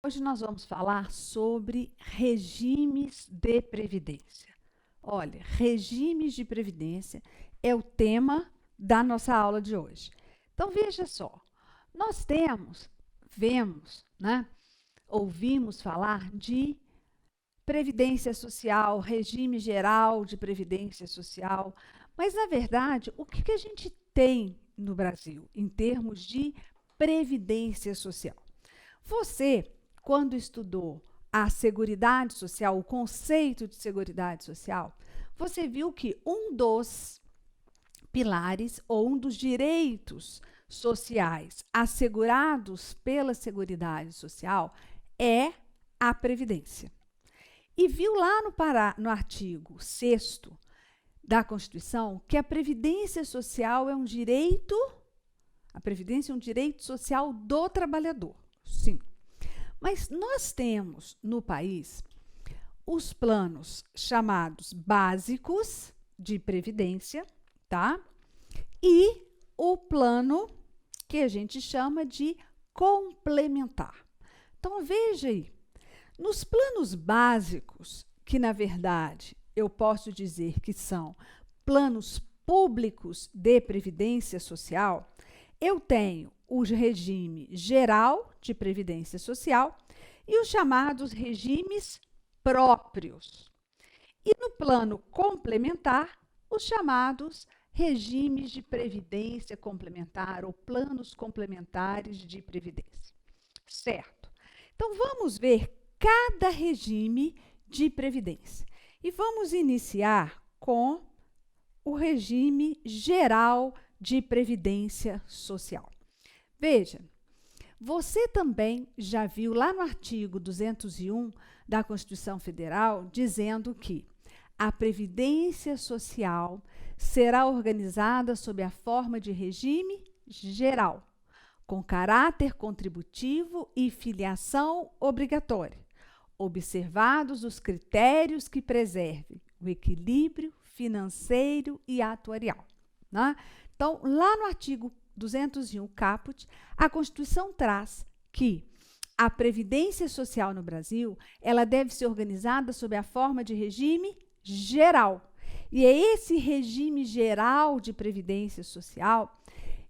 Hoje nós vamos falar sobre regimes de previdência. Olha, regimes de previdência é o tema da nossa aula de hoje. Então veja só, nós vemos, né, ouvimos falar de previdência social, regime geral de previdência social, mas na verdade, o que a gente tem no Brasil em termos de previdência social? Você, quando estudou a Seguridade Social, o conceito de Seguridade Social, você viu que um dos pilares ou um dos direitos sociais assegurados pela Seguridade Social é a Previdência. E viu lá no artigo 6º da Constituição que a Previdência Social é um direito, a Previdência é um direito social do trabalhador. Sim. Mas nós temos no país os planos chamados básicos de previdência, tá? E o plano que a gente chama de complementar. Então veja aí, nos planos básicos, que na verdade eu posso dizer que são planos públicos de previdência social, eu tenho o regime geral de previdência social e os chamados regimes próprios. E no plano complementar, os chamados regimes de previdência complementar ou planos complementares de previdência. Certo? Então vamos ver cada regime de previdência. E vamos iniciar com o regime geral de previdência social. Veja, você também já viu lá no artigo 201 da Constituição Federal dizendo que a previdência social será organizada sob a forma de regime geral, com caráter contributivo e filiação obrigatória, observados os critérios que preservem o equilíbrio financeiro e atuarial. Né? Então, lá no artigo 201 caput, a Constituição traz que a previdência social no Brasil, ela deve ser organizada sob a forma de regime geral. E é esse regime geral de previdência social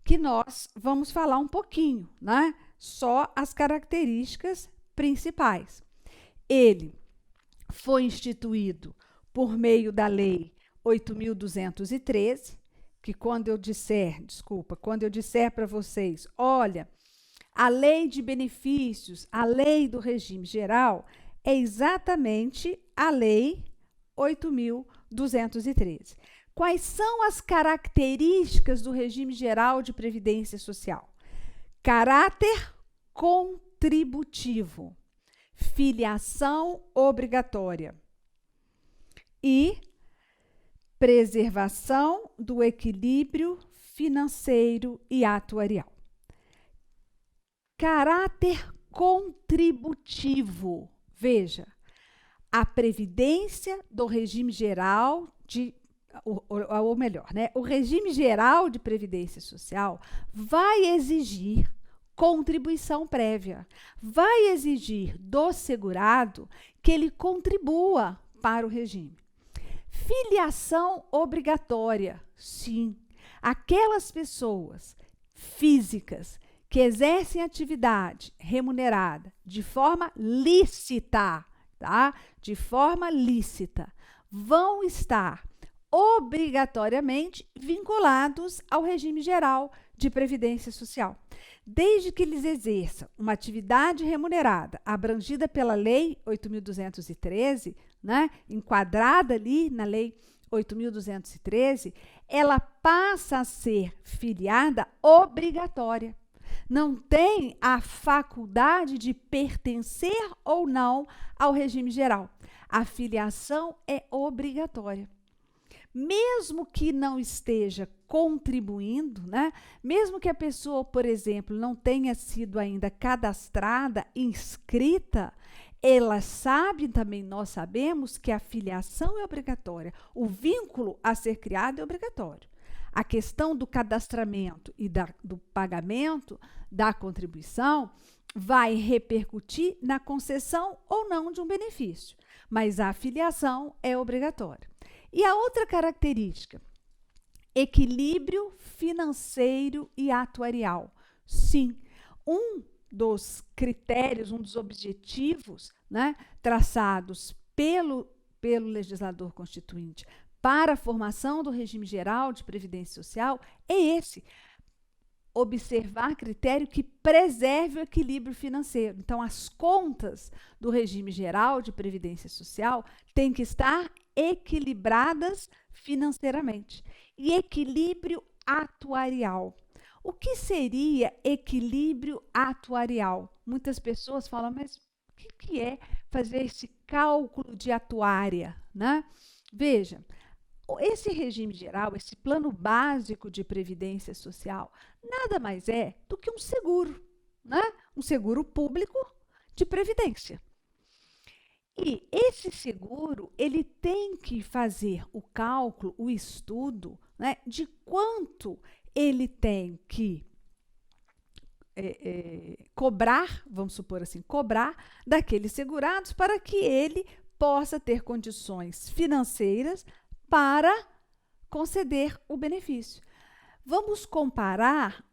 que nós vamos falar um pouquinho, né? Só as características principais. Ele foi instituído por meio da Lei 8.213, que quando eu disser para vocês, olha, a lei de benefícios, a lei do regime geral, é exatamente a Lei 8.213. Quais são as características do regime geral de previdência social? Caráter contributivo, filiação obrigatória e preservação do equilíbrio financeiro e atuarial. Caráter contributivo. Veja, a previdência do regime geral ou melhor, né? O regime geral de previdência social vai exigir contribuição prévia, vai exigir do segurado que ele contribua para o regime. Filiação obrigatória, sim. Aquelas pessoas físicas que exercem atividade remunerada de forma lícita, tá? De forma lícita, vão estar obrigatoriamente vinculados ao regime geral de previdência social, desde que eles exerçam uma atividade remunerada abrangida pela Lei 8.213, né, enquadrada ali na Lei 8.213, ela passa a ser filiada obrigatória. Não tem a faculdade de pertencer ou não ao regime geral. A filiação é obrigatória. Mesmo que não esteja contribuindo, né? Mesmo que a pessoa, por exemplo, não tenha sido ainda cadastrada, inscrita, ela sabe também, nós sabemos que a filiação é obrigatória, o vínculo a ser criado é obrigatório. A questão do cadastramento e do pagamento da contribuição vai repercutir na concessão ou não de um benefício, mas a filiação é obrigatória. E a outra característica, equilíbrio financeiro e atuarial. Sim, um dos critérios, um dos objetivos, né, traçados pelo legislador constituinte para a formação do regime geral de previdência social é esse: observar critério que preserve o equilíbrio financeiro. Então, as contas do regime geral de previdência social têm que estar equilibradas financeiramente. E equilíbrio atuarial. O que seria equilíbrio atuarial? Muitas pessoas falam, mas o que é fazer esse cálculo de atuária, né? Veja, esse regime geral, esse plano básico de previdência social, nada mais é do que um seguro, né? Um seguro público de previdência. E esse seguro, ele tem que fazer o cálculo, o estudo, né, de quanto ele tem que cobrar, vamos supor assim, cobrar daqueles segurados para que ele possa ter condições financeiras para conceder o benefício. Vamos comparar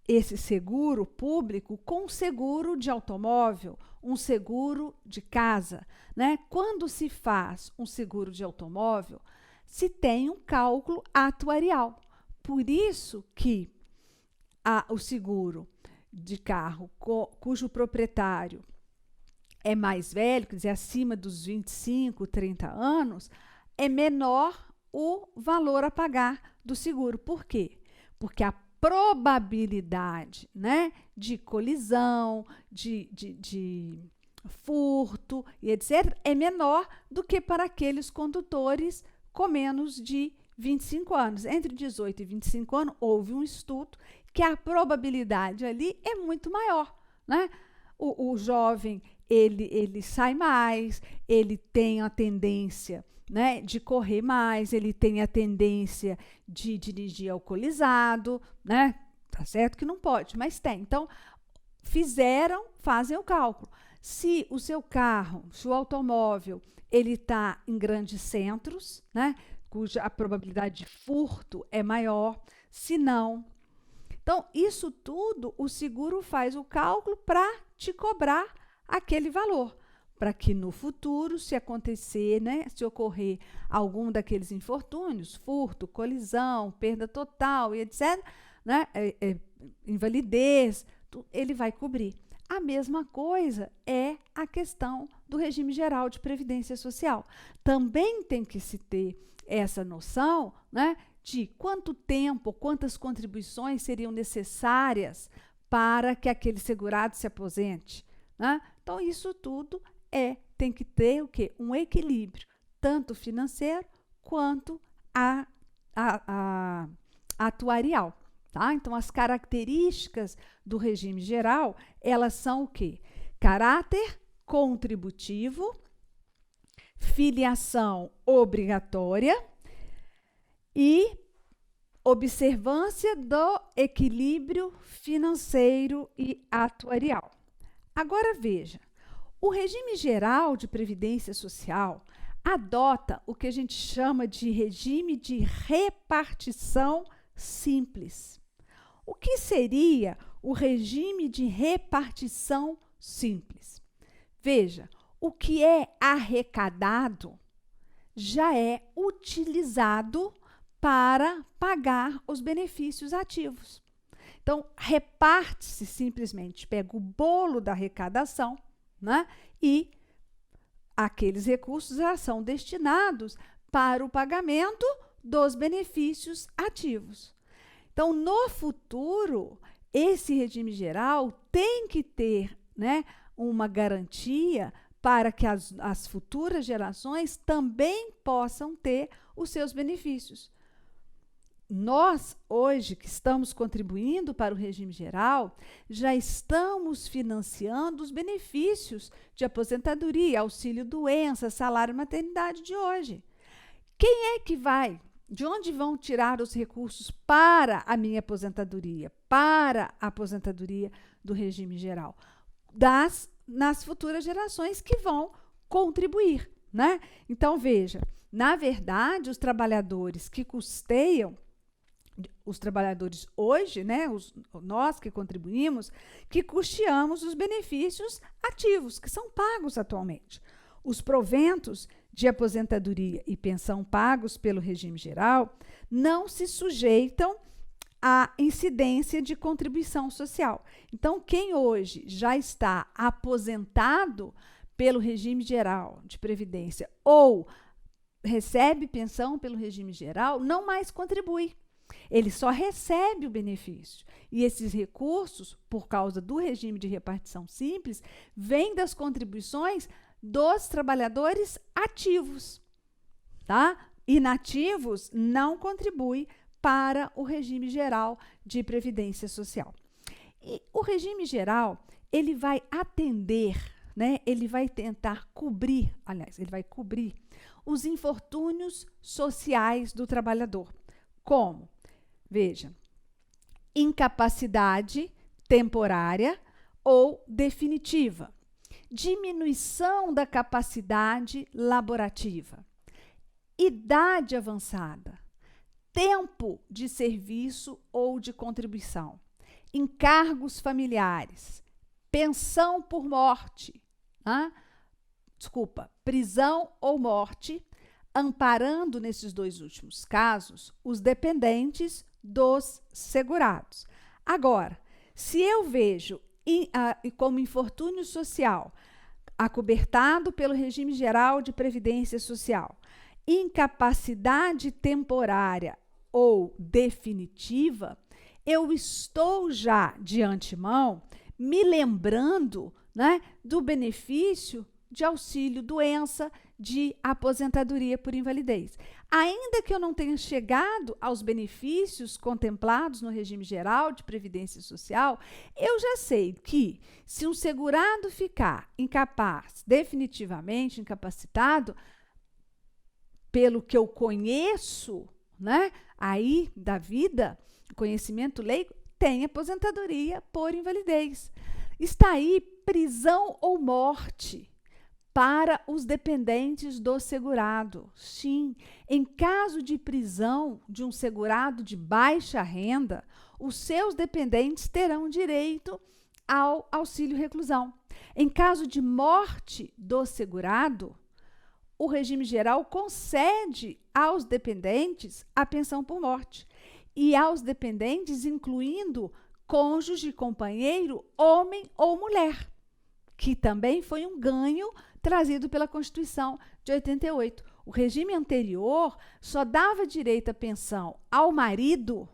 esse seguro público com um seguro de automóvel, um seguro de casa, né? Quando se faz um seguro de automóvel, se tem um cálculo atuarial. Por isso que o seguro de carro cujo proprietário é mais velho, quer dizer, acima dos 25, 30 anos, é menor o valor a pagar do seguro. Por quê? Porque a probabilidade, né, de colisão, de furto e etc., é menor do que para aqueles condutores com menos de 25 anos. Entre 18 e 25 anos, houve um estudo que a probabilidade ali é muito maior, né? O jovem, ele sai mais, ele tem a tendência, né, de correr mais, ele tem a tendência de dirigir alcoolizado, né? Tá certo que não pode, mas tem. Então, fazem o cálculo. Se o seu carro, se o automóvel, ele está em grandes centros, né, cuja a probabilidade de furto é maior, se não. Então, isso tudo, o seguro faz o cálculo para te cobrar aquele valor, para que no futuro, se acontecer, né, se ocorrer algum daqueles infortúnios, furto, colisão, perda total e etc., né, invalidez, ele vai cobrir. A mesma coisa é a questão do regime geral de previdência social. Também tem que se ter essa noção, né, de quanto tempo, quantas contribuições seriam necessárias para que aquele segurado se aposente, né? Então, isso tudo tem que ter o quê? Um equilíbrio, tanto financeiro quanto atuarial. Tá? Então, as características do regime geral, elas são o quê? Caráter contributivo, filiação obrigatória e observância do equilíbrio financeiro e atuarial. Agora, veja, o regime geral de previdência social adota o que a gente chama de regime de repartição simples. O que seria o regime de repartição simples? Veja, o que é arrecadado já é utilizado para pagar os benefícios ativos. Então, reparte-se simplesmente, pega o bolo da arrecadação, né, e aqueles recursos já são destinados para o pagamento dos benefícios ativos. Então, no futuro, esse regime geral tem que ter, né, uma garantia para que as futuras gerações também possam ter os seus benefícios. Nós, hoje, que estamos contribuindo para o regime geral, já estamos financiando os benefícios de aposentadoria, auxílio-doença, salário-maternidade de hoje. Quem é que vai? De onde vão tirar os recursos para a minha aposentadoria, para a aposentadoria do regime geral? nas futuras gerações que vão contribuir, né? Então, veja, na verdade, os trabalhadores que custeiam, os trabalhadores hoje, né, nós que contribuímos, que custeamos os benefícios ativos, que são pagos atualmente. Os proventos de aposentadoria e pensão pagos pelo regime geral não se sujeitam à incidência de contribuição social. Então, quem hoje já está aposentado pelo regime geral de previdência ou recebe pensão pelo regime geral, não mais contribui. Ele só recebe o benefício. E esses recursos, por causa do regime de repartição simples, vêm das contribuições dos trabalhadores ativos, tá? Inativos não contribuem para o regime geral de previdência social. E o regime geral, ele vai atender, né? Ele vai tentar cobrir, aliás, ele vai cobrir os infortúnios sociais do trabalhador. Como? Veja, incapacidade temporária ou definitiva, diminuição da capacidade laborativa, idade avançada, tempo de serviço ou de contribuição, encargos familiares, pensão por morte, prisão ou morte, amparando nesses dois últimos casos os dependentes dos segurados. Agora, se eu vejo como infortúnio social acobertado pelo regime geral de previdência social, incapacidade temporária ou definitiva, eu estou já de antemão me lembrando, né, do benefício de auxílio-doença, de aposentadoria por invalidez. Ainda que eu não tenha chegado aos benefícios contemplados no regime geral de previdência social, eu já sei que, se um segurado ficar incapaz, definitivamente incapacitado, pelo que eu conheço, né, aí da vida, conhecimento leigo, tem aposentadoria por invalidez. Está aí prisão ou morte para os dependentes do segurado. Sim, em caso de prisão de um segurado de baixa renda, os seus dependentes terão direito ao auxílio reclusão. Em caso de morte do segurado, o regime geral concede aos dependentes a pensão por morte e aos dependentes incluindo cônjuge, companheiro, homem ou mulher, que também foi um ganho trazido pela Constituição de 88. O regime anterior só dava direito à pensão ao marido,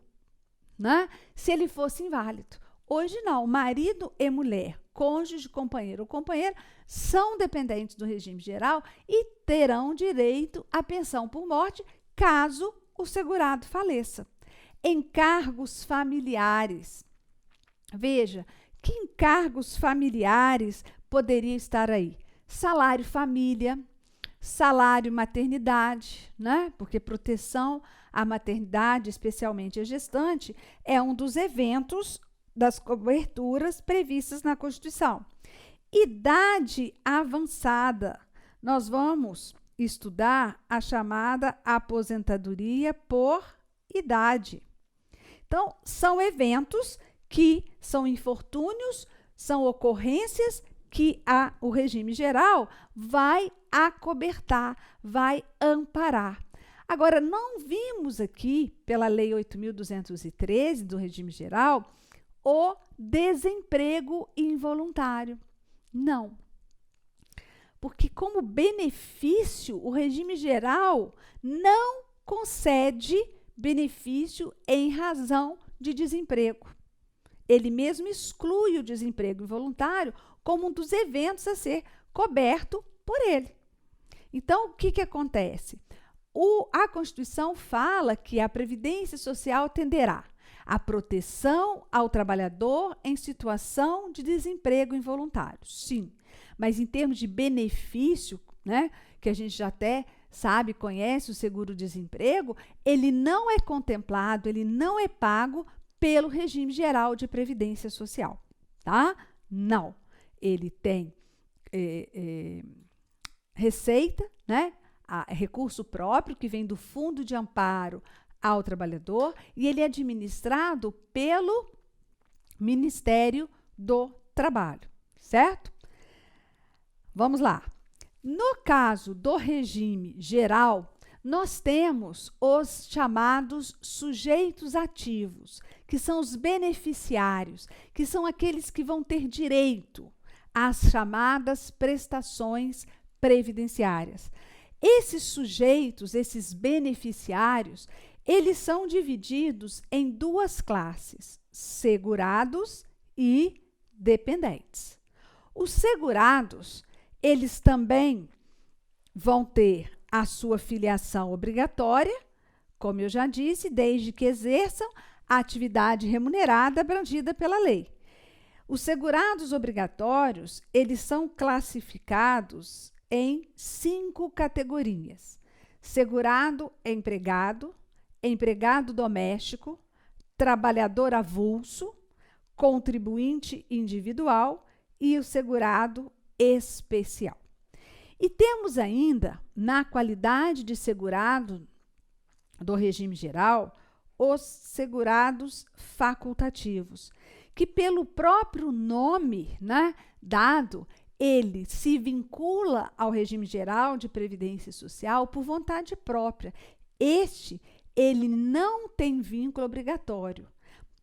né, se ele fosse inválido. Hoje não, marido e mulher, cônjuge, companheiro ou companheira, são dependentes do regime geral e terão direito à pensão por morte caso o segurado faleça. Encargos familiares. Veja, que encargos familiares poderiam estar aí? Salário família, salário maternidade, né? Porque proteção à maternidade, especialmente à gestante, é um dos eventos das coberturas previstas na Constituição. Idade avançada. Nós vamos estudar a chamada aposentadoria por idade. Então, são eventos que são infortúnios, são ocorrências que o regime geral vai acobertar, vai amparar. Agora, não vimos aqui, pela Lei 8.213 do regime geral, o desemprego involuntário. Não. Porque, como benefício, o regime geral não concede benefício em razão de desemprego. Ele mesmo exclui o desemprego involuntário como um dos eventos a ser coberto por ele. Então, o que acontece? A Constituição fala que a Previdência Social tenderá à proteção ao trabalhador em situação de desemprego involuntário. Sim, mas em termos de benefício, né, que a gente já até sabe, conhece o seguro-desemprego, ele não é contemplado, ele não é pago pelo regime geral de previdência social, tá? Não. ele tem receita, né? Recurso próprio que vem do Fundo de Amparo ao Trabalhador e ele é administrado pelo Ministério do Trabalho, certo? Vamos lá. No caso do regime geral, nós temos os chamados sujeitos ativos, que são os beneficiários, que são aqueles que vão ter direito às chamadas prestações previdenciárias. Esses sujeitos, esses beneficiários, eles são divididos em duas classes, segurados e dependentes. Os segurados, eles também vão ter a sua filiação obrigatória, como eu já disse, desde que exerçam a atividade remunerada abrangida pela lei. Os segurados obrigatórios, eles são classificados em 5 categorias: segurado empregado, empregado doméstico, trabalhador avulso, contribuinte individual e o segurado especial. E temos ainda, na qualidade de segurado do regime geral, os segurados facultativos, que pelo próprio nome, né, dado, ele se vincula ao regime geral de previdência social por vontade própria. Ele não tem vínculo obrigatório.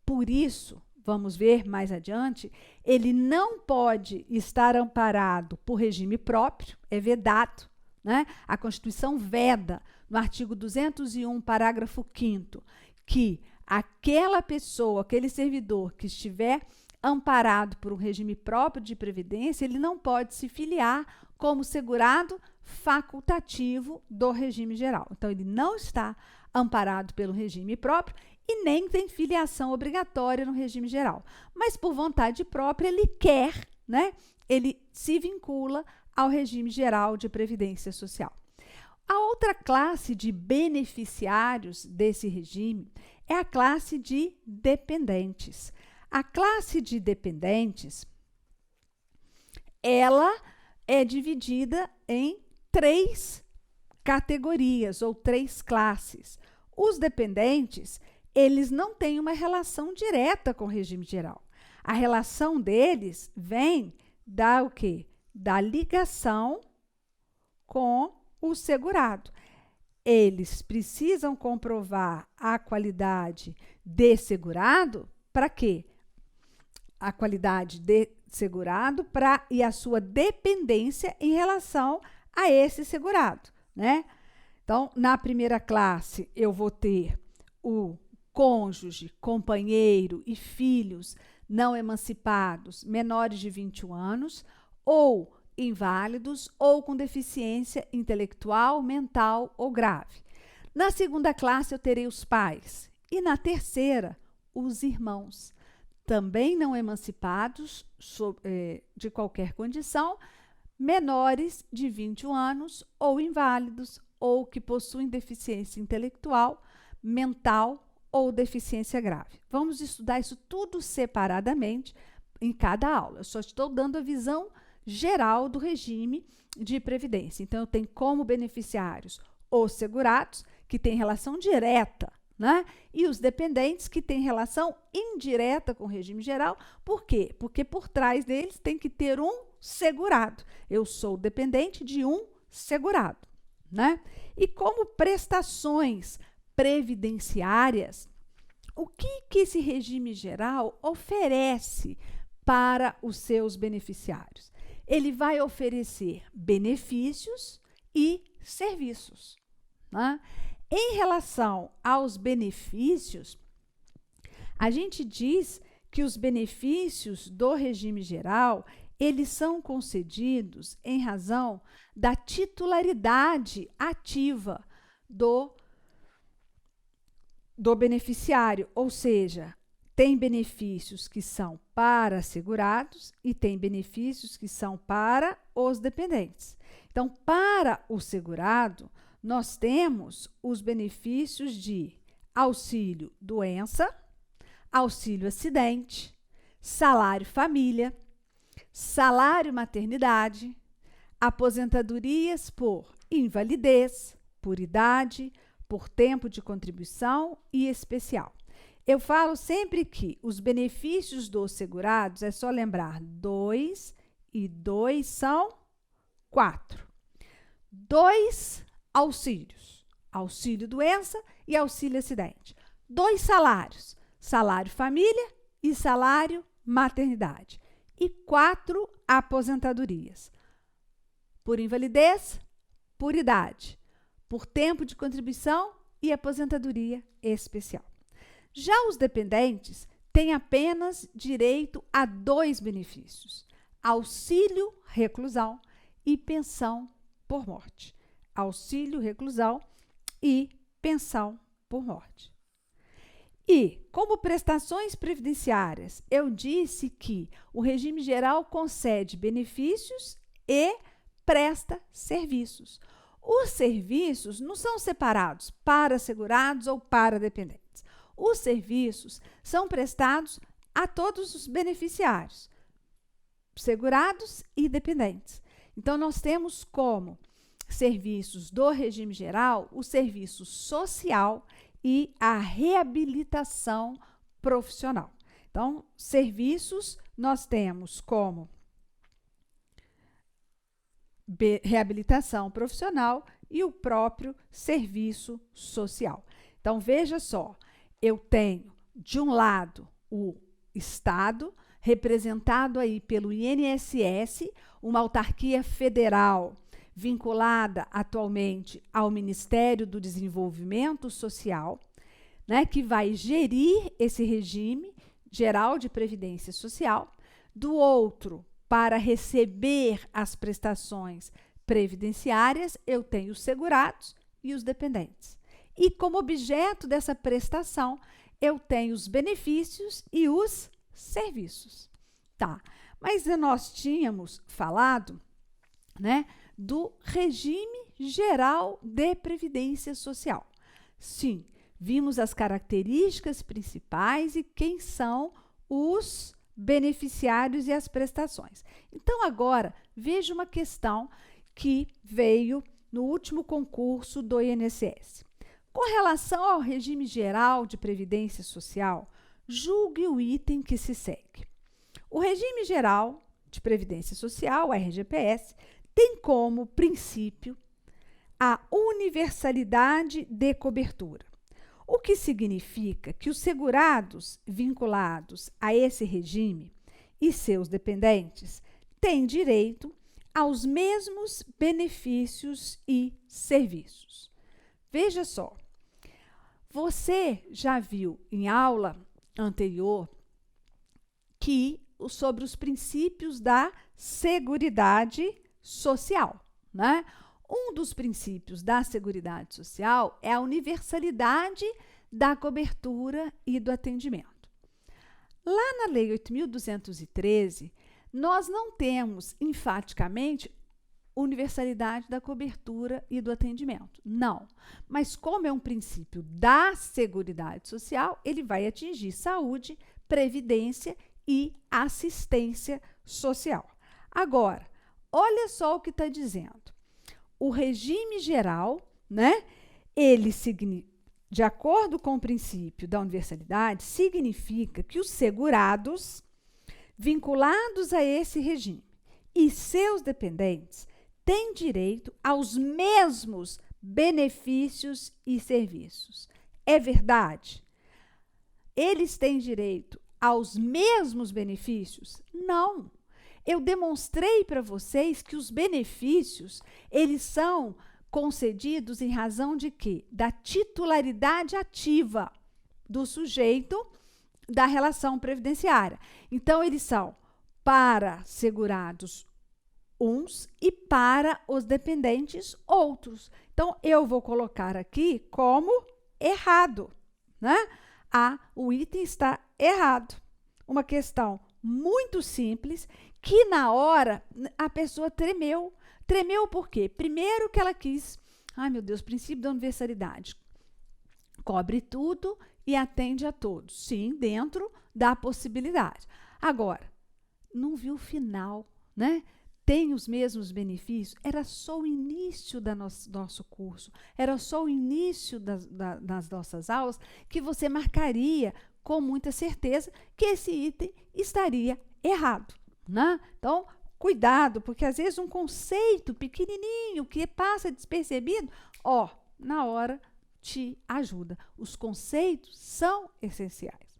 Por isso, vamos ver mais adiante, ele não pode estar amparado por regime próprio, é vedado, né? A Constituição veda, no artigo 201, parágrafo 5º, que aquela pessoa, aquele servidor que estiver amparado por um regime próprio de previdência, ele não pode se filiar como segurado facultativo do regime geral. Então, ele não está amparado pelo regime próprio e nem tem filiação obrigatória no regime geral. Mas, por vontade própria, ele quer, né? Ele se vincula ao regime geral de previdência social. A outra classe de beneficiários desse regime é a classe de dependentes. A classe de dependentes, ela é dividida em 3 categorias ou 3 classes. Os dependentes, eles não têm uma relação direta com o regime geral. A relação deles vem da o quê? Da ligação com o segurado. Eles precisam comprovar a qualidade de segurado para quê? A qualidade de segurado e a sua dependência em relação a esse segurado, né? Então, na primeira classe, eu vou ter o cônjuge, companheiro e filhos não emancipados menores de 21 anos ou inválidos ou com deficiência intelectual, mental ou grave. Na segunda classe, eu terei os pais. E na terceira, os irmãos, também não emancipados de qualquer condição, menores de 21 anos ou inválidos ou que possuem deficiência intelectual, mental ou deficiência grave. Vamos estudar isso tudo separadamente em cada aula. Eu só estou dando a visão geral do regime de previdência. Então, eu tenho como beneficiários os segurados, que têm relação direta, né? E os dependentes, que têm relação indireta com o regime geral. Por quê? Porque por trás deles tem que ter um segurado. Eu sou dependente de um segurado, né? E como prestações previdenciárias, o que esse regime geral oferece para os seus beneficiários? Ele vai oferecer benefícios e serviços, né? Em relação aos benefícios, a gente diz que os benefícios do regime geral, eles são concedidos em razão da titularidade ativa do beneficiário, ou seja, tem benefícios que são para segurados e tem benefícios que são para os dependentes. Então, para o segurado, nós temos os benefícios de auxílio doença, auxílio acidente, salário família, salário maternidade, aposentadorias por invalidez, por idade, por tempo de contribuição e especial. Eu falo sempre que os benefícios dos segurados, é só lembrar, 2 e 2 são 4. 2 auxílios, auxílio doença e auxílio acidente. 2 salários, salário família e salário maternidade. E 4 aposentadorias, por invalidez, por idade, por tempo de contribuição e aposentadoria especial. Já os dependentes têm apenas direito a 2 benefícios: auxílio reclusão e pensão por morte. Auxílio reclusão e pensão por morte. E, como prestações previdenciárias, eu disse que o regime geral concede benefícios e presta serviços. Os serviços não são separados para segurados ou para dependentes. Os serviços são prestados a todos os beneficiários, segurados e dependentes. Então, nós temos como serviços do regime geral o serviço social e a reabilitação profissional. Então, serviços nós temos como reabilitação profissional e o próprio serviço social. Então, veja só, eu tenho, de um lado, o Estado, representado aí pelo INSS, uma autarquia federal vinculada atualmente ao Ministério do Desenvolvimento Social, né, que vai gerir esse regime geral de previdência social. Do outro, para receber as prestações previdenciárias, eu tenho os segurados e os dependentes. E como objeto dessa prestação, eu tenho os benefícios e os serviços. Tá, mas nós tínhamos falado, né, do regime geral de previdência social. Sim, vimos as características principais e quem são os beneficiários e as prestações. Então, agora, veja uma questão que veio no último concurso do INSS. Com relação ao regime geral de previdência social, julgue o item que se segue. O regime geral de previdência social, a RGPS, tem como princípio a universalidade de cobertura, o que significa que os segurados vinculados a esse regime e seus dependentes têm direito aos mesmos benefícios e serviços. Veja só, você já viu em aula anterior que sobre os princípios da Seguridade Social, né? Um dos princípios da Seguridade Social é a universalidade da cobertura e do atendimento. Lá na Lei 8.213, nós não temos enfaticamente universalidade da cobertura e do atendimento. Não. Mas como é um princípio da Seguridade Social, ele vai atingir saúde, previdência e assistência social. Agora, olha só o que está dizendo. O regime geral, né, ele de acordo com o princípio da universalidade, significa que os segurados vinculados a esse regime e seus dependentes têm direito aos mesmos benefícios e serviços. É verdade? Eles têm direito aos mesmos benefícios? Não. Eu demonstrei para vocês que os benefícios, eles são concedidos em razão de quê? Da titularidade ativa do sujeito da relação previdenciária. Então, eles são para segurados uns e para os dependentes outros. Então, eu vou colocar aqui como errado, né? O item está errado. Uma questão muito simples que na hora a pessoa tremeu. Tremeu por quê? Primeiro que ela quis, ai meu Deus, princípio da universalidade. Cobre tudo e atende a todos. Sim, dentro da possibilidade. Agora, não viu o final, né? Tem os mesmos benefícios? Era só o início do nosso curso, era só o início das nossas aulas que você marcaria com muita certeza que esse item estaria errado, né? Então, cuidado, porque às vezes um conceito pequenininho que passa despercebido, na hora te ajuda. Os conceitos são essenciais.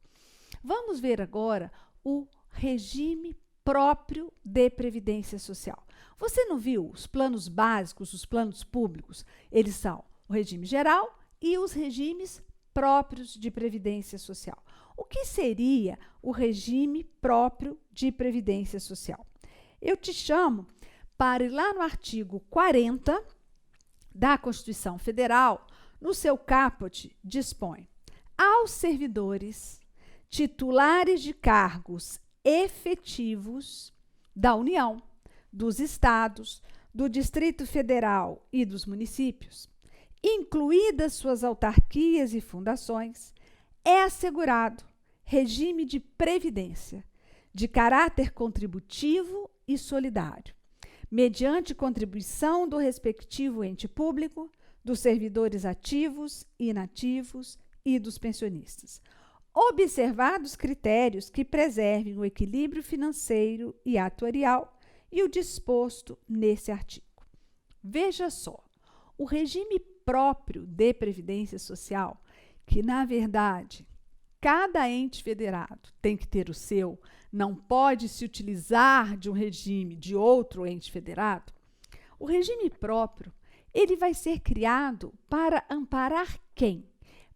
Vamos ver agora o regime próprio de previdência social. Você não viu os planos básicos, os planos públicos? Eles são o regime geral e os regimes próprios de previdência social. O que seria o regime próprio de previdência social? Eu te chamo para ir lá no artigo 40 da Constituição Federal, no seu caput, dispõe: aos servidores titulares de cargos efetivos da União, dos estados, do Distrito Federal e dos municípios, incluídas suas autarquias e fundações, é assegurado regime de previdência de caráter contributivo e solidário, mediante contribuição do respectivo ente público, dos servidores ativos e inativos e dos pensionistas, observados critérios que preservem o equilíbrio financeiro e atuarial e o disposto nesse artigo. Veja só, o regime próprio de previdência social, que, na verdade, cada ente federado tem que ter o seu, não pode se utilizar de um regime de outro ente federado, o regime próprio, ele vai ser criado para amparar quem?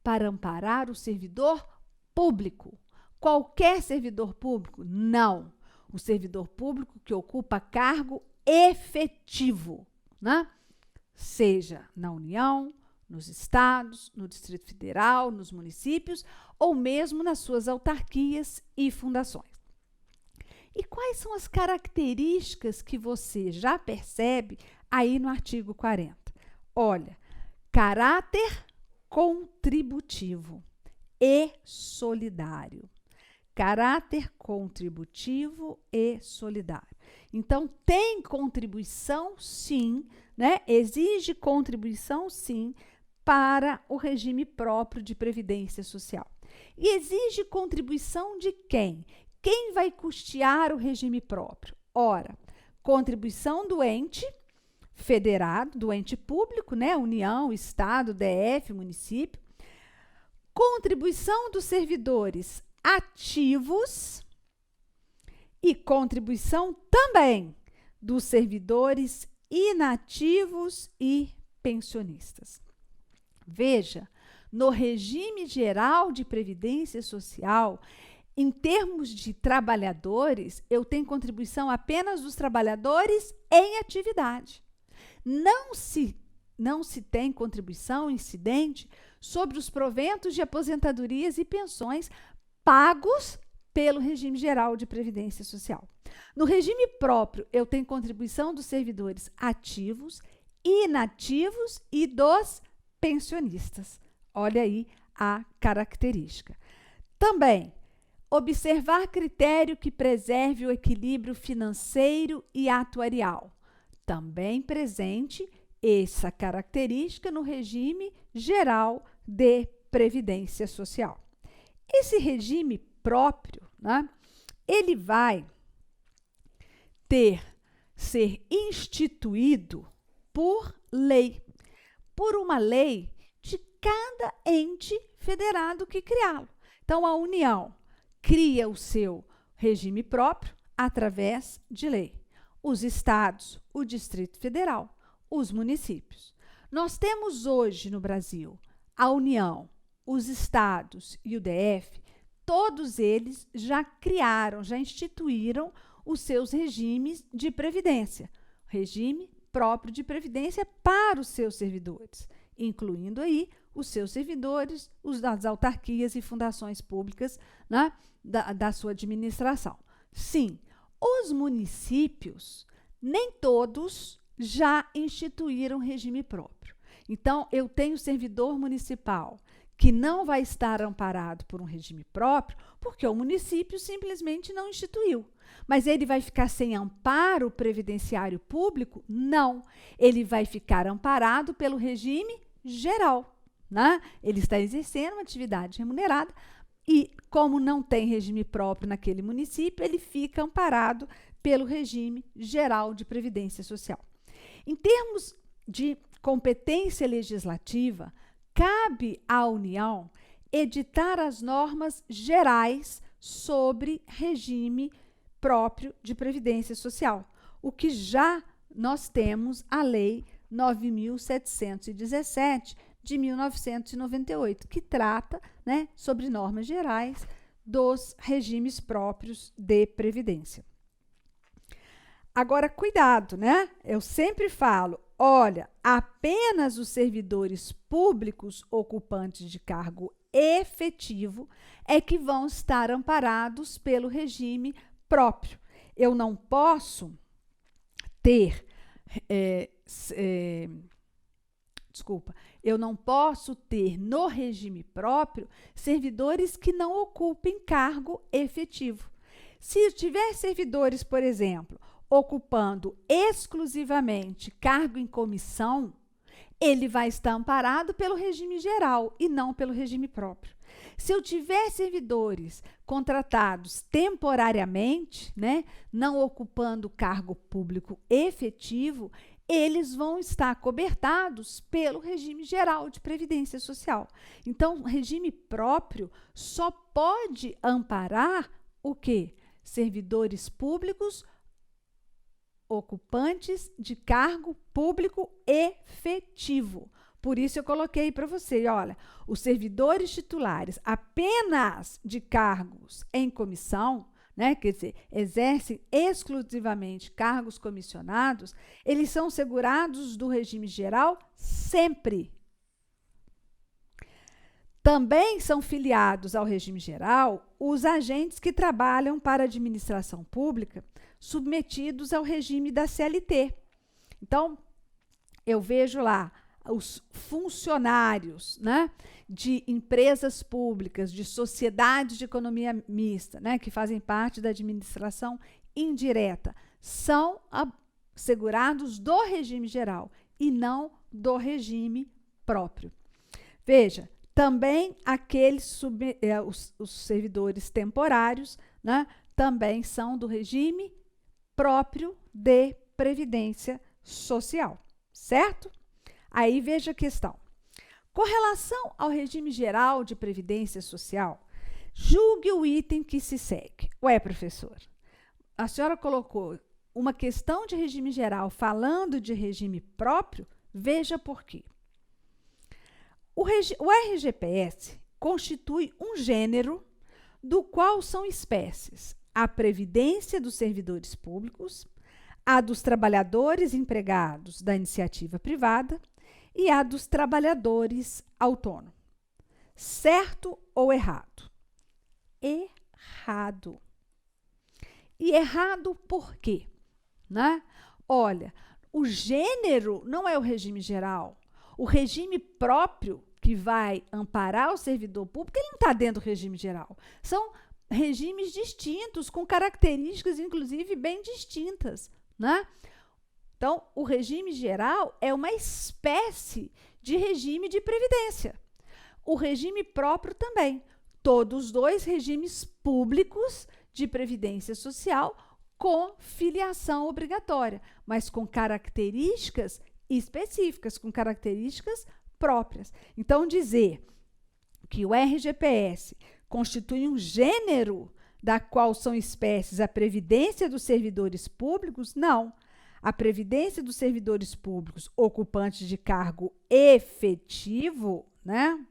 Para amparar o servidor público. Qualquer servidor público? Não. O servidor público que ocupa cargo efetivo, né? Seja na União, nos estados, no Distrito Federal, nos municípios ou mesmo nas suas autarquias e fundações. E quais são as características que você já percebe aí no artigo 40? Olha, caráter contributivo e solidário. Caráter contributivo e solidário. Então, tem contribuição, sim, né? Exige contribuição, sim, para o regime próprio de previdência social. E exige contribuição de quem? Quem vai custear o regime próprio? Ora, contribuição do ente federado, do ente público, né? União, Estado, DF, município. Contribuição dos servidores ativos e contribuição também dos servidores inativos e pensionistas. Veja, no regime geral de previdência social, em termos de trabalhadores, eu tenho contribuição apenas dos trabalhadores em atividade. Não se tem contribuição incidente sobre os proventos de aposentadorias e pensões pagos pelo regime geral de previdência social. No regime próprio, eu tenho contribuição dos servidores ativos, inativos e dos pensionistas. Olha aí a característica. Também, observar critério que preserve o equilíbrio financeiro e atuarial. Também presente essa característica no regime geral de previdência social. Esse regime próprio, né, ele vai ser instituído por lei, por uma lei de cada ente federado que criá-lo. Então, a União cria o seu regime próprio através de lei. Os estados, o Distrito Federal, os municípios. Nós temos hoje no Brasil a União, os estados e o DF, todos eles já criaram, já instituíram os seus regimes de previdência, regime próprio de previdência para os seus servidores, incluindo aí os seus servidores, os das autarquias e fundações públicas, né, da sua administração. Sim, os municípios, nem todos já instituíram regime próprio. Então, eu tenho servidor municipal que não vai estar amparado por um regime próprio porque o município simplesmente não instituiu. Mas ele vai ficar sem amparo previdenciário público? Não. Ele vai ficar amparado pelo regime geral, né? Ele está exercendo uma atividade remunerada e, como não tem regime próprio naquele município, ele fica amparado pelo regime geral de previdência social. Em termos de competência legislativa, cabe à União editar as normas gerais sobre regime próprio de previdência social, o que já nós temos a Lei 9.717 de 1998, que trata, né, sobre normas gerais dos regimes próprios de previdência. Agora, cuidado, né? Eu sempre falo, olha, apenas os servidores públicos ocupantes de cargo efetivo é que vão estar amparados pelo regime próprio. Eu não posso ter, eu não posso ter no regime próprio servidores que não ocupem cargo efetivo. Se tiver servidores, por exemplo, ocupando exclusivamente cargo em comissão, ele vai estar amparado pelo regime geral e não pelo regime próprio. Se eu tiver servidores contratados temporariamente, né, não ocupando cargo público efetivo, eles vão estar cobertados pelo regime geral de previdência social. Então, o regime próprio só pode amparar o quê? Servidores públicos ocupantes de cargo público efetivo. Por isso eu coloquei para você, olha, os servidores titulares apenas de cargos em comissão, né, quer dizer, exercem exclusivamente cargos comissionados, eles são segurados do regime geral sempre. Também são filiados ao regime geral os agentes que trabalham para a administração pública submetidos ao regime da CLT. Então, eu vejo lá os funcionários, né, de empresas públicas, de sociedades de economia mista, né, que fazem parte da administração indireta, são assegurados do regime geral e não do regime próprio. Veja, também aqueles os servidores temporários, né, também são do regime próprio de previdência social, certo? Aí veja a questão. Com relação ao regime geral de previdência social, julgue o item que se segue. Ué, professor, a senhora colocou uma questão de regime geral falando de regime próprio? Veja por quê. O RGPS constitui um gênero do qual são espécies a previdência dos servidores públicos, a dos trabalhadores empregados da iniciativa privada e a dos trabalhadores autônomos. Certo ou errado? Errado. E errado por quê? Né? Olha, o gênero não é o regime geral. O regime próprio que vai amparar o servidor público, ele não está dentro do regime geral. São regimes distintos, com características, inclusive, bem distintas, né? Então, o regime geral é uma espécie de regime de previdência. O regime próprio também. Todos os dois regimes públicos de previdência social com filiação obrigatória, mas com características específicas, com características próprias. Então, dizer que o RGPS constitui um gênero da qual são espécies a previdência dos servidores públicos, não. A previdência dos servidores públicos ocupantes de cargo efetivo, né,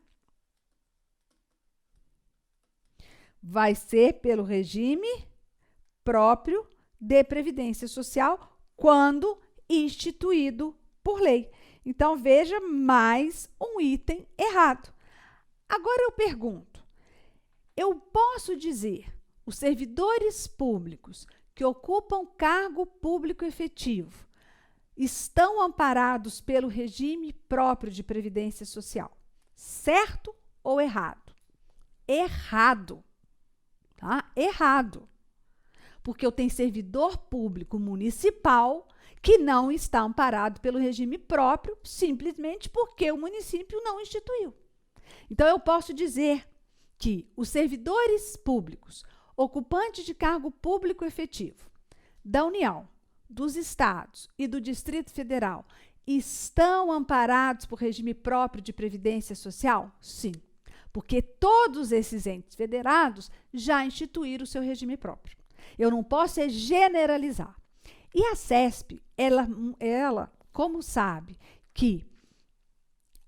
vai ser pelo regime próprio de previdência social quando instituído por lei. Então, veja mais um item errado. Agora eu pergunto, eu posso dizer, os servidores públicos que ocupam cargo público efetivo estão amparados pelo regime próprio de previdência social, certo ou errado? Errado, tá? Errado. Porque eu tenho servidor público municipal que não está amparado pelo regime próprio, simplesmente porque o município não instituiu. Então, eu posso dizer que os servidores públicos, ocupantes de cargo público efetivo da União, dos Estados e do Distrito Federal, estão amparados por regime próprio de previdência social? Sim, porque todos esses entes federados já instituíram o seu regime próprio. Eu não posso generalizar. E a CESP, ela, como sabe que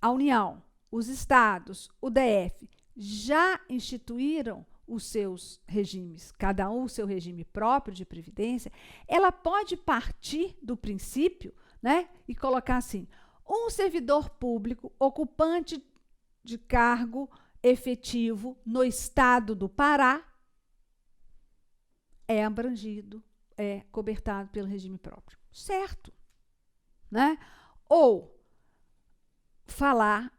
a União, os Estados, o DF, já instituíram os seus regimes, cada um o seu regime próprio de previdência, ela pode partir do princípio, né, e colocar assim: um servidor público ocupante de cargo efetivo no estado do Pará é abrangido, é cobertado pelo regime próprio. Certo, né? Ou falar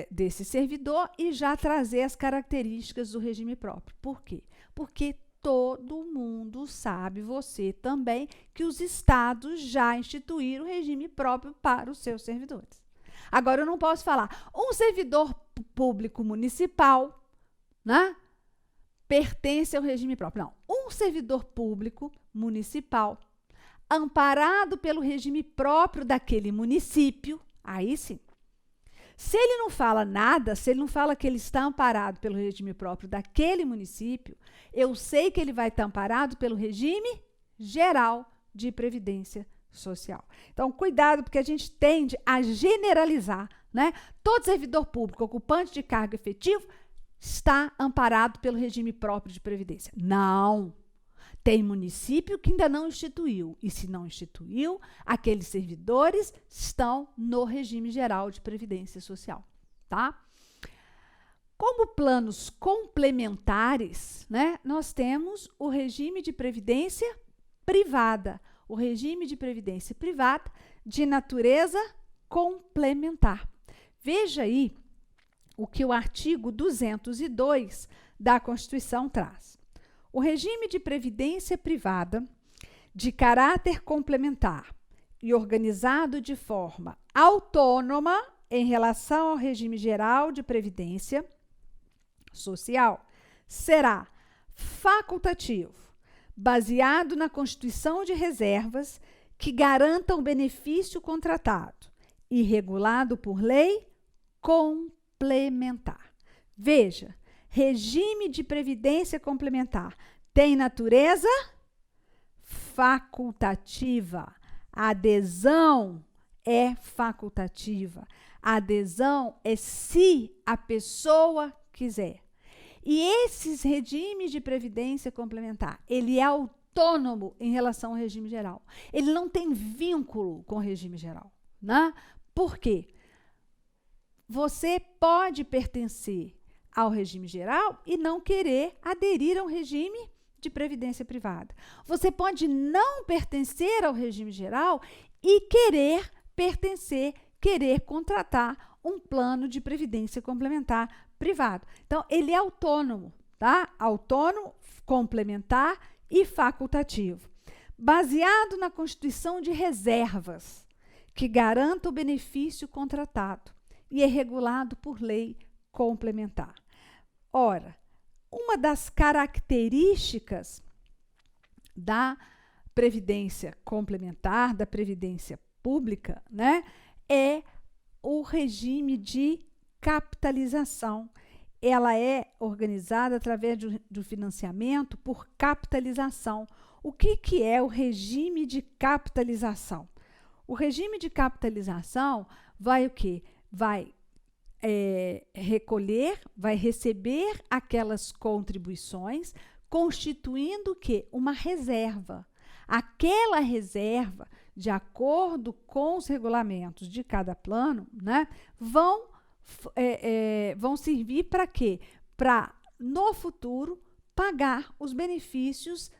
desse servidor e já trazer as características do regime próprio. Por quê? Porque todo mundo sabe, você também, que os estados já instituíram o regime próprio para os seus servidores. Agora, eu não posso falar um servidor público municipal, né, pertence ao regime próprio. Não, um servidor público municipal amparado pelo regime próprio daquele município, aí sim. Se ele não fala nada, se ele não fala que ele está amparado pelo regime próprio daquele município, eu sei que ele vai estar amparado pelo regime geral de previdência social. Então, cuidado, porque a gente tende a generalizar, né? Todo servidor público ocupante de cargo efetivo está amparado pelo regime próprio de previdência. Não. Tem município que ainda não instituiu. E se não instituiu, aqueles servidores estão no regime geral de previdência social, tá? Como planos complementares, né, nós temos o regime de previdência privada. O regime de previdência privada de natureza complementar. Veja aí o que o artigo 202 da Constituição traz. O regime de previdência privada de caráter complementar e organizado de forma autônoma em relação ao regime geral de previdência social será facultativo, baseado na constituição de reservas que garantam o benefício contratado e regulado por lei complementar. Veja, regime de previdência complementar tem natureza facultativa. A adesão é facultativa. A adesão é se a pessoa quiser. E esses regimes de previdência complementar, ele é autônomo em relação ao regime geral. Ele não tem vínculo com o regime geral, né? Por quê? Você pode pertencer ao regime geral e não querer aderir ao regime de previdência privada. Você pode não pertencer ao regime geral e querer pertencer, querer contratar um plano de previdência complementar privado. Então, ele é autônomo, tá? Autônomo, complementar e facultativo. Baseado na constituição de reservas, que garanta o benefício contratado e é regulado por lei complementar. Ora, uma das características da previdência complementar, da previdência pública, né, é o regime de capitalização. Ela é organizada através do financiamento por capitalização. O que é o regime de capitalização? O regime de capitalização vai o quê? Vai recolher, vai receber aquelas contribuições, constituindo o quê? Uma reserva. Aquela reserva, de acordo com os regulamentos de cada plano, né, vão servir para quê? Para, no futuro, pagar os benefícios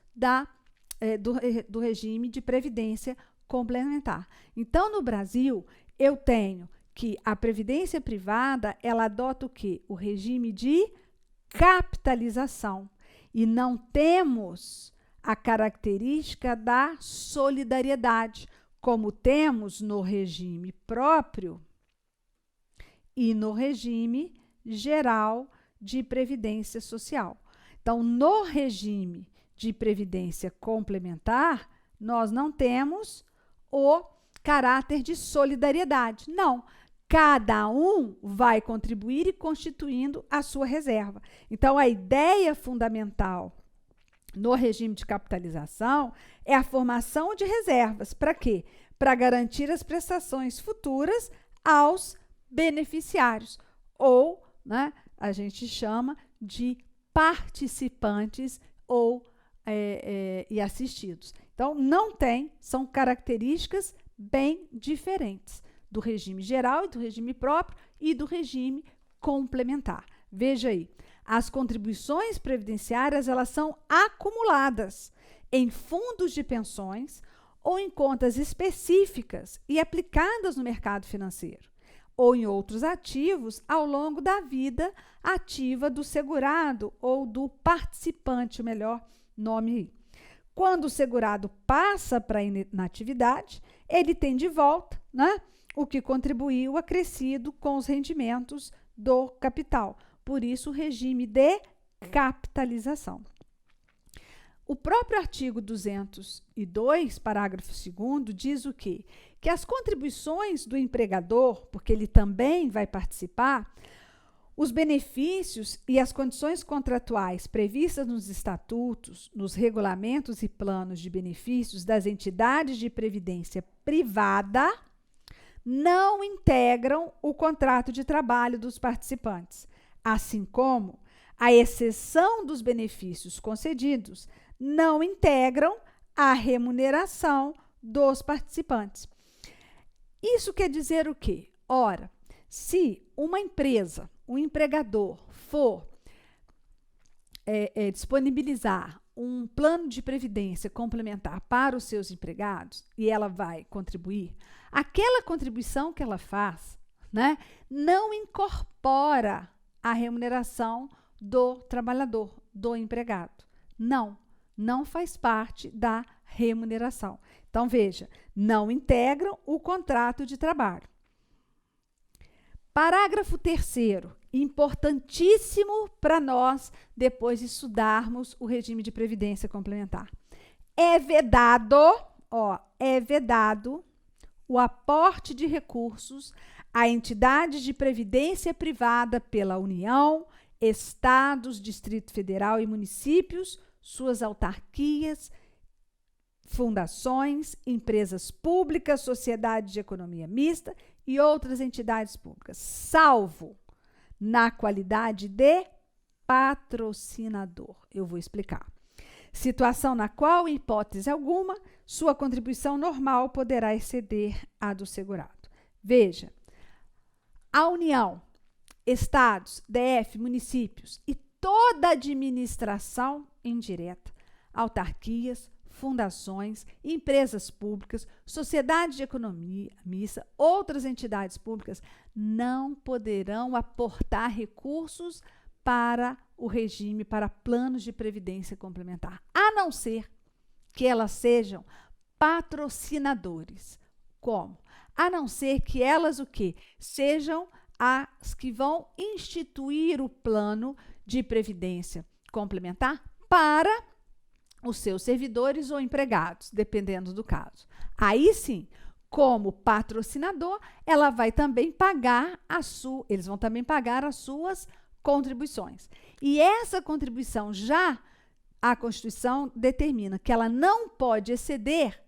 do regime de previdência complementar. Então, no Brasil, eu tenho que a previdência privada, ela adota o quê? O regime de capitalização. E não temos a característica da solidariedade, como temos no regime próprio e no regime geral de previdência social. Então, no regime de previdência complementar, nós não temos o caráter de solidariedade. Não. Cada um vai contribuir e constituindo a sua reserva. Então, a ideia fundamental no regime de capitalização é a formação de reservas. Para quê? Para garantir as prestações futuras aos beneficiários, ou, né, a gente chama de participantes ou e assistidos. Então, não tem, são características bem diferentes do regime geral e do regime próprio e do regime complementar. Veja aí, as contribuições previdenciárias, elas são acumuladas em fundos de pensões ou em contas específicas e aplicadas no mercado financeiro, ou em outros ativos ao longo da vida ativa do segurado ou do participante, o melhor nome aí. Quando o segurado passa para a inatividade, ele tem de volta, né, o que contribuiu acrescido com os rendimentos do capital. Por isso, o regime de capitalização. O próprio artigo 202, parágrafo 2º, diz o quê? Que as contribuições do empregador, porque ele também vai participar, os benefícios e as condições contratuais previstas nos estatutos, nos regulamentos e planos de benefícios das entidades de previdência privada não integram o contrato de trabalho dos participantes, assim como a exceção dos benefícios concedidos não integram a remuneração dos participantes. Isso quer dizer o quê? Ora, se uma empresa, um empregador for disponibilizar um plano de previdência complementar para os seus empregados e ela vai contribuir, aquela contribuição que ela faz, né, não incorpora a remuneração do trabalhador, do empregado. Não faz parte da remuneração. Então, veja, não integram o contrato de trabalho. Parágrafo 3º, importantíssimo para nós depois de estudarmos o regime de previdência complementar. É vedado o aporte de recursos a entidades de previdência privada pela União, estados, Distrito Federal e municípios, suas autarquias, fundações, empresas públicas, sociedades de economia mista e outras entidades públicas, salvo na qualidade de patrocinador. Eu vou explicar. Situação na qual, em hipótese alguma, sua contribuição normal poderá exceder a do segurado. Veja, a União, estados, DF, municípios e toda administração indireta, autarquias, fundações, empresas públicas, sociedades de economia mista, outras entidades públicas não poderão aportar recursos para o regime, para planos de previdência complementar, a não ser que elas sejam patrocinadores. Como? A não ser que elas o quê? Sejam as que vão instituir o plano de previdência complementar para os seus servidores ou empregados, dependendo do caso. Aí sim, como patrocinador, ela vai também pagar eles vão também pagar as suas contribuições. E essa contribuição já a Constituição determina que ela não pode exceder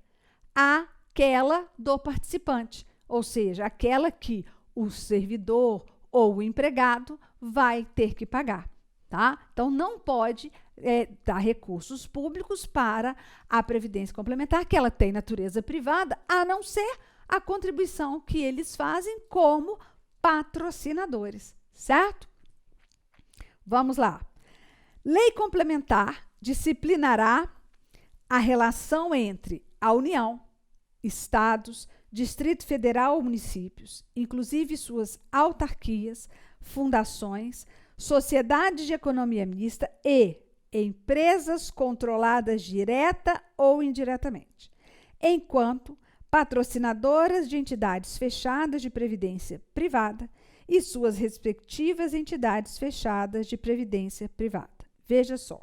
aquela do participante, ou seja, aquela que o servidor ou o empregado vai ter que pagar. Tá? Então, não pode dar recursos públicos para a previdência complementar, que ela tem natureza privada, a não ser a contribuição que eles fazem como patrocinadores, certo? Vamos lá. Lei complementar disciplinará a relação entre a União, estados, Distrito Federal ou municípios, inclusive suas autarquias, fundações, sociedades de economia mista e empresas controladas direta ou indiretamente, enquanto patrocinadoras de entidades fechadas de previdência privada e suas respectivas entidades fechadas de previdência privada. Veja só.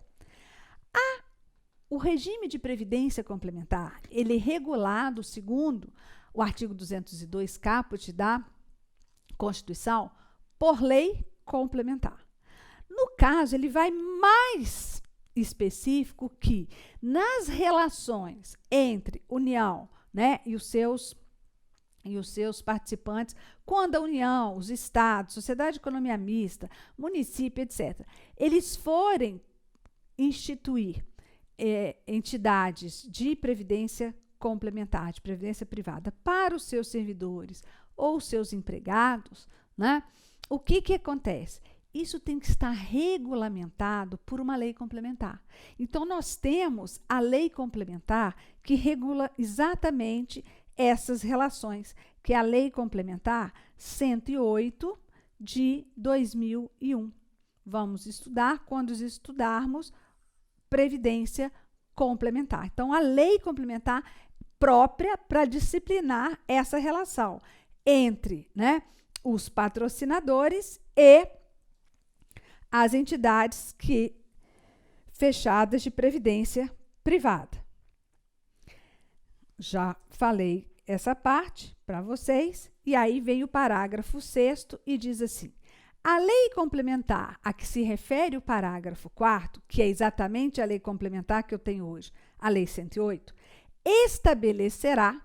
O regime de previdência complementar, ele é regulado segundo o artigo 202 caput da Constituição por lei complementar. No caso, ele vai mais específico que nas relações entre União, né, e os seus participantes, quando a União, os estados, sociedade de economia mista, município, etc., eles forem instituir entidades de previdência complementar, de previdência privada, para os seus servidores ou seus empregados, né, o que acontece? Isso tem que estar regulamentado por uma lei complementar. Então, nós temos a lei complementar que regula exatamente essas relações, que é a Lei Complementar 108 de 2001. Vamos estudar quando estudarmos previdência complementar. Então, a lei complementar própria para disciplinar essa relação entre, né, os patrocinadores e as entidades fechadas de previdência privada. Já falei essa parte para vocês, e aí vem o parágrafo 6º e diz assim: a lei complementar a que se refere o parágrafo 4º, que é exatamente a lei complementar que eu tenho hoje, a Lei 108, estabelecerá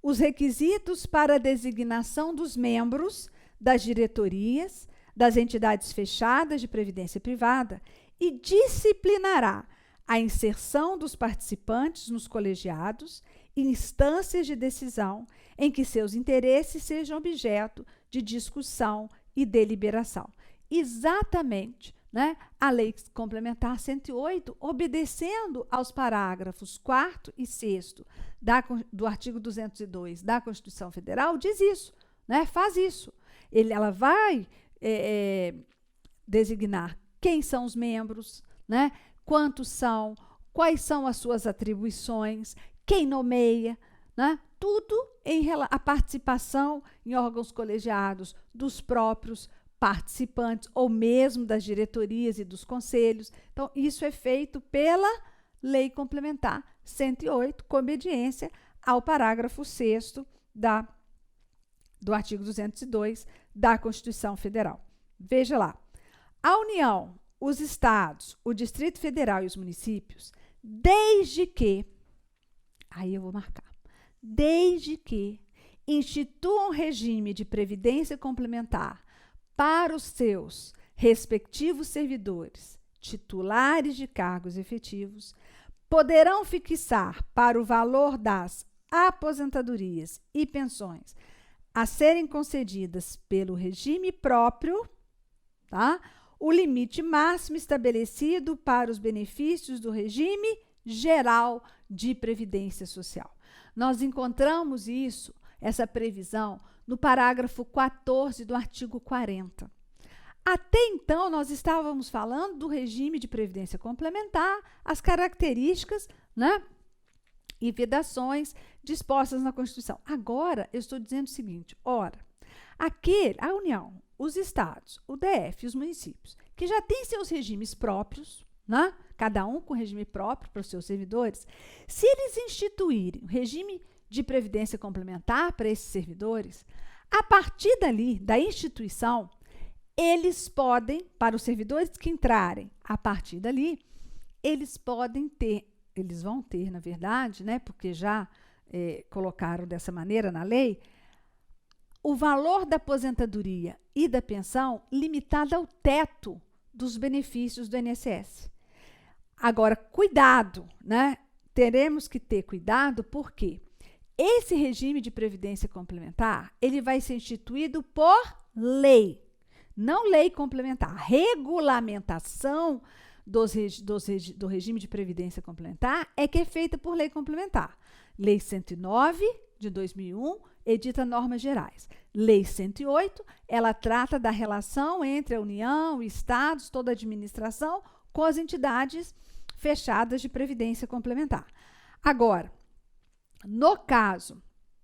os requisitos para a designação dos membros das diretorias das entidades fechadas de previdência privada e disciplinará a inserção dos participantes nos colegiados e instâncias de decisão em que seus interesses sejam objeto de discussão e deliberação. Exatamente, né, a Lei Complementar 108, obedecendo aos parágrafos 4º e 6º do artigo 202 da Constituição Federal, diz isso, né, faz isso. Ela vai designar quem são os membros, né, quantos são, quais são as suas atribuições, quem nomeia, né, tudo a participação em órgãos colegiados dos próprios participantes ou mesmo das diretorias e dos conselhos. Então, isso é feito pela Lei Complementar 108, com obediência ao parágrafo 6º do artigo 202 da Constituição Federal. Veja lá. A União, os estados, o Distrito Federal e os municípios, desde que instituam regime de previdência complementar para os seus respectivos servidores, titulares de cargos efetivos, poderão fixar para o valor das aposentadorias e pensões a serem concedidas pelo regime próprio, tá, o limite máximo estabelecido para os benefícios do regime geral de previdência social. Nós encontramos essa previsão, no parágrafo 14 do artigo 40. Até então, nós estávamos falando do regime de previdência complementar, as características, né, e vedações dispostas na Constituição. Agora, eu estou dizendo o seguinte, ora, a União, os estados, o DF e os municípios, que já têm seus regimes próprios, né, cada um com regime próprio para os seus servidores, se eles instituírem o regime de previdência complementar para esses servidores, a partir dali, da instituição, eles podem, para os servidores que entrarem a partir dali, eles vão ter, na verdade, né, porque já colocaram dessa maneira na lei, o valor da aposentadoria e da pensão limitado ao teto dos benefícios do INSS. Agora, cuidado, né? Teremos que ter cuidado porque esse regime de previdência complementar, ele vai ser instituído por lei, não lei complementar. Regulamentação do regime de previdência complementar é que é feita por lei complementar. Lei 109 de 2001 edita normas gerais. Lei 108, ela trata da relação entre a União, estados, toda a administração com as entidades fechadas de previdência complementar. Agora, no caso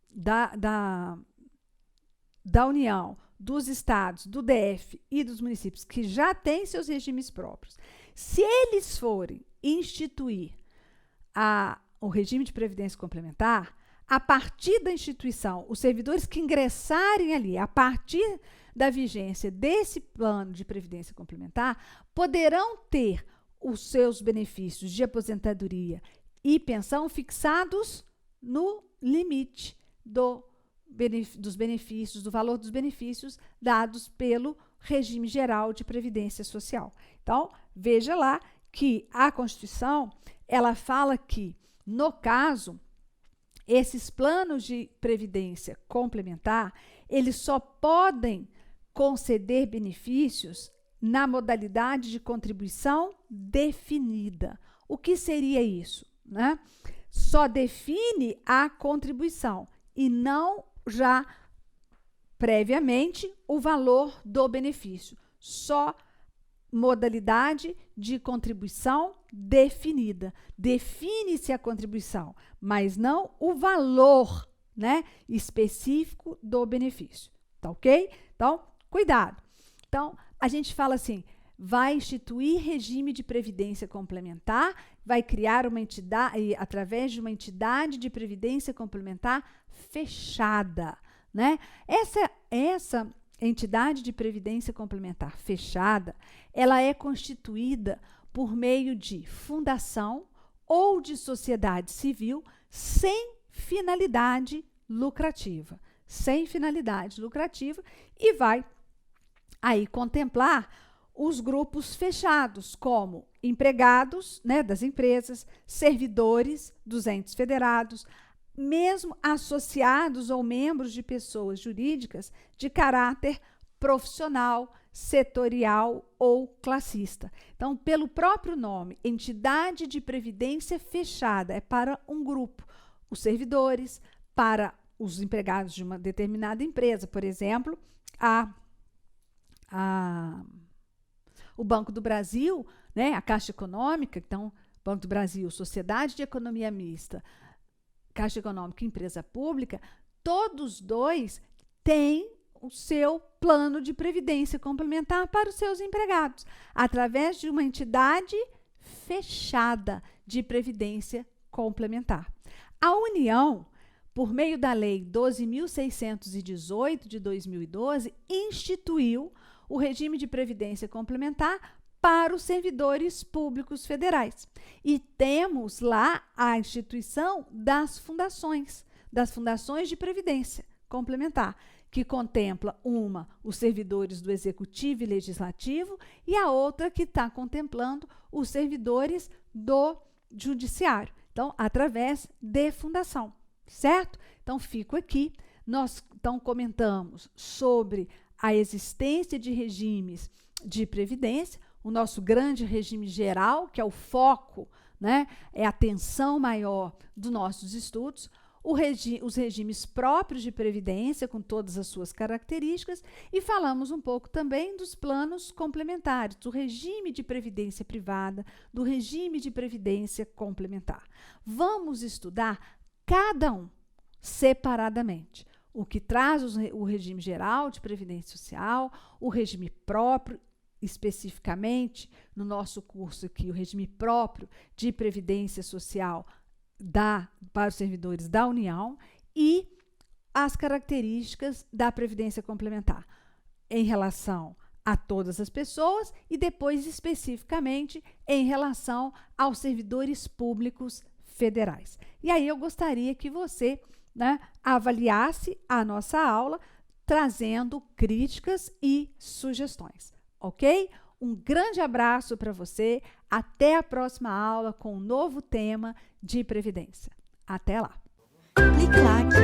da União, dos estados, do DF e dos municípios que já têm seus regimes próprios, se eles forem instituir o regime de previdência complementar, a partir da instituição, os servidores que ingressarem ali, a partir da vigência desse plano de previdência complementar, poderão ter os seus benefícios de aposentadoria e pensão fixados no limite dos benefícios, do valor dos benefícios dados pelo regime geral de previdência social. Então, veja lá que a Constituição, ela fala que, no caso, esses planos de previdência complementar, eles só podem conceder benefícios na modalidade de contribuição definida. O que seria isso, né? Só define a contribuição e não já previamente o valor do benefício. Só modalidade de contribuição definida. Define-se a contribuição, mas não o valor, né, específico do benefício. Tá ok? Então, cuidado. Então, a gente fala assim, vai instituir regime de previdência complementar, vai criar uma entidade, através de uma entidade de previdência complementar fechada, né? Essa entidade de previdência complementar fechada, ela é constituída por meio de fundação ou de sociedade civil sem finalidade lucrativa. Sem finalidade lucrativa e vai aí contemplar os grupos fechados, como empregados, né, das empresas, servidores dos entes federados, mesmo associados ou membros de pessoas jurídicas de caráter profissional, setorial ou classista. Então, pelo próprio nome, entidade de previdência fechada é para um grupo, os servidores, para os empregados de uma determinada empresa, por exemplo, o Banco do Brasil, né, a Caixa Econômica, então, Banco do Brasil, Sociedade de Economia Mista, Caixa Econômica e Empresa Pública, todos dois têm o seu plano de previdência complementar para os seus empregados, através de uma entidade fechada de previdência complementar. A União, por meio da Lei 12.618 de 2012, instituiu o regime de previdência complementar para os servidores públicos federais. E temos lá a instituição das fundações de previdência complementar, que contempla os servidores do Executivo e Legislativo e a outra que está contemplando os servidores do Judiciário. Então, através de fundação, certo? Então, fico aqui. Nós, então, comentamos sobre a existência de regimes de previdência, o nosso grande regime geral, que é o foco, né, é a atenção maior dos nossos estudos, os regimes próprios de previdência, com todas as suas características, e falamos um pouco também dos planos complementares, do regime de previdência privada, do regime de previdência complementar. Vamos estudar cada um separadamente. O que traz o regime geral de previdência social, o regime próprio, especificamente no nosso curso aqui, o regime próprio de previdência social para os servidores da União e as características da previdência complementar em relação a todas as pessoas e depois especificamente em relação aos servidores públicos federais. E aí eu gostaria que você, né, avaliasse a nossa aula trazendo críticas e sugestões, ok? Um grande abraço para você, até a próxima aula com um novo tema de previdência. Até lá! Clique like.